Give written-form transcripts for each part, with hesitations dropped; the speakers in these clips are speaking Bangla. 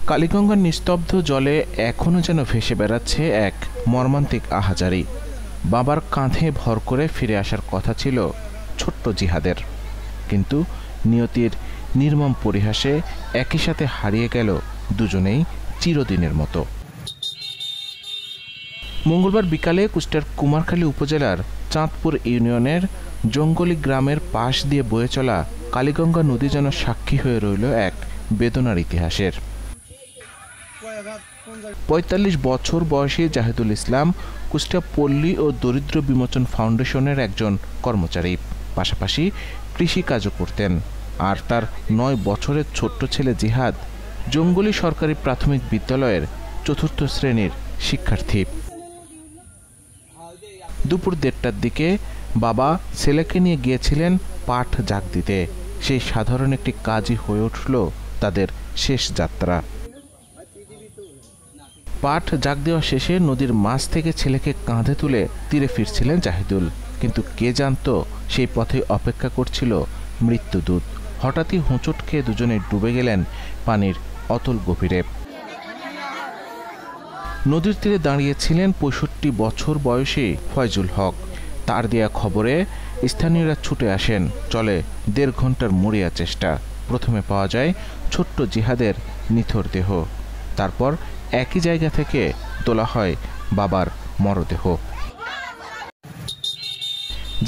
কালীগঙ্গার নিস্তব্ধ জলে এখনো যেন ভেসে বেড়াচ্ছে এক মর্মান্তিক আহাজারি। বাবার কাঁধে ভর করে ফিরে আসার কথা ছিল ছোট্ট জিহাদের, কিন্তু নিয়তির নির্মম পরিহাসে একই সাথে হারিয়ে গেল দুজনেই চিরদিনের মতো। মঙ্গলবার বিকালে কুষ্টিয়ার কুমারখালী উপজেলার চাঁদপুর ইউনিয়নের জঙ্গলি গ্রামের পাশ দিয়ে বয়ে চলা কালীগঙ্গা নদী যেন সাক্ষী হয়ে রইল এক বেদনার ইতিহাসের। ৪৫ বছর বয়সী জাহিদুল ইসলাম কুষ্টিয়া পল্লী ও দরিদ্র বিমোচন ফাউন্ডেশনের একজন কর্মচারী, পাশাপাশি কৃষিকাজও করতেন। আর তার ৯ বছরের ছোট্ট ছেলে জিহাদ জঙ্গলি সরকারি প্রাথমিক বিদ্যালয়ের ৪র্থ শ্রেণীর শিক্ষার্থী। দুপুর ১:৩০টার দিকে বাবা ছেলেকে নিয়ে গিয়েছিলেন পাট জাগ দিতে। সেই সাধারণ একটি কাজই হয়ে উঠল তাদের শেষ যাত্রা। পাট জাগ দেওয়া শেষে নদীর মাছ থেকে ছেলেকে কাঁধে তুলে তীরে ফিরছিলেন জাহিদুল, কিন্তু কে জানত সেই পথে অপেক্ষা করছিল মৃত্যুদূত। হঠাৎই হোঁচট খেয়ে দুজনে ডুবে গেলেন পানির অতল গভীরে। নদীর তীরে দাঁড়িয়েছিলেন ৬৫ বছর বয়সী ফয়জুল হক। তার দেয়া খবরে স্থানীয়রা ছুটে আসেন। চলে ১.৫ ঘন্টার মরিয়া চেষ্টা। প্রথমে পাওয়া যায় ছোট্ট জিহাদের নিথর দেহ, তারপর একই জায়গা থেকে তোলা হয় বাবার মরদেহ।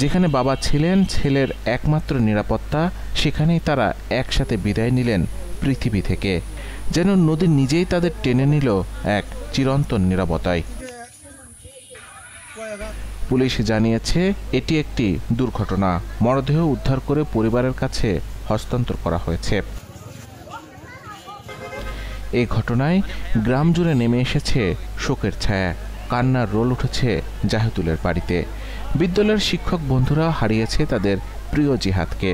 যেখানে বাবা ছিলেন, ছেলের একমাত্র নিরাপত্তা, সেখানেই তারা একসাথে বিদায় নিলেন পৃথিবী থেকে। যেন নদী নিজেই তাদের টেনে নিল এক চিরন্তন নীরবতায়। পুলিশ জানিয়েছে এটি একটি দুর্ঘটনা। মরদেহ উদ্ধার করে পরিবারের কাছে হস্তান্তর করা হয়েছে। এই ঘটনায় গ্রাম জুড়ে নেমে এসেছে শোকের ছায়া। কান্নার রোল উঠেছে জাহিদুলের বাড়িতে। বিদ্যালয়ের শিক্ষক বন্ধুরা হারিয়েছে তাদের প্রিয় জিহাদকে।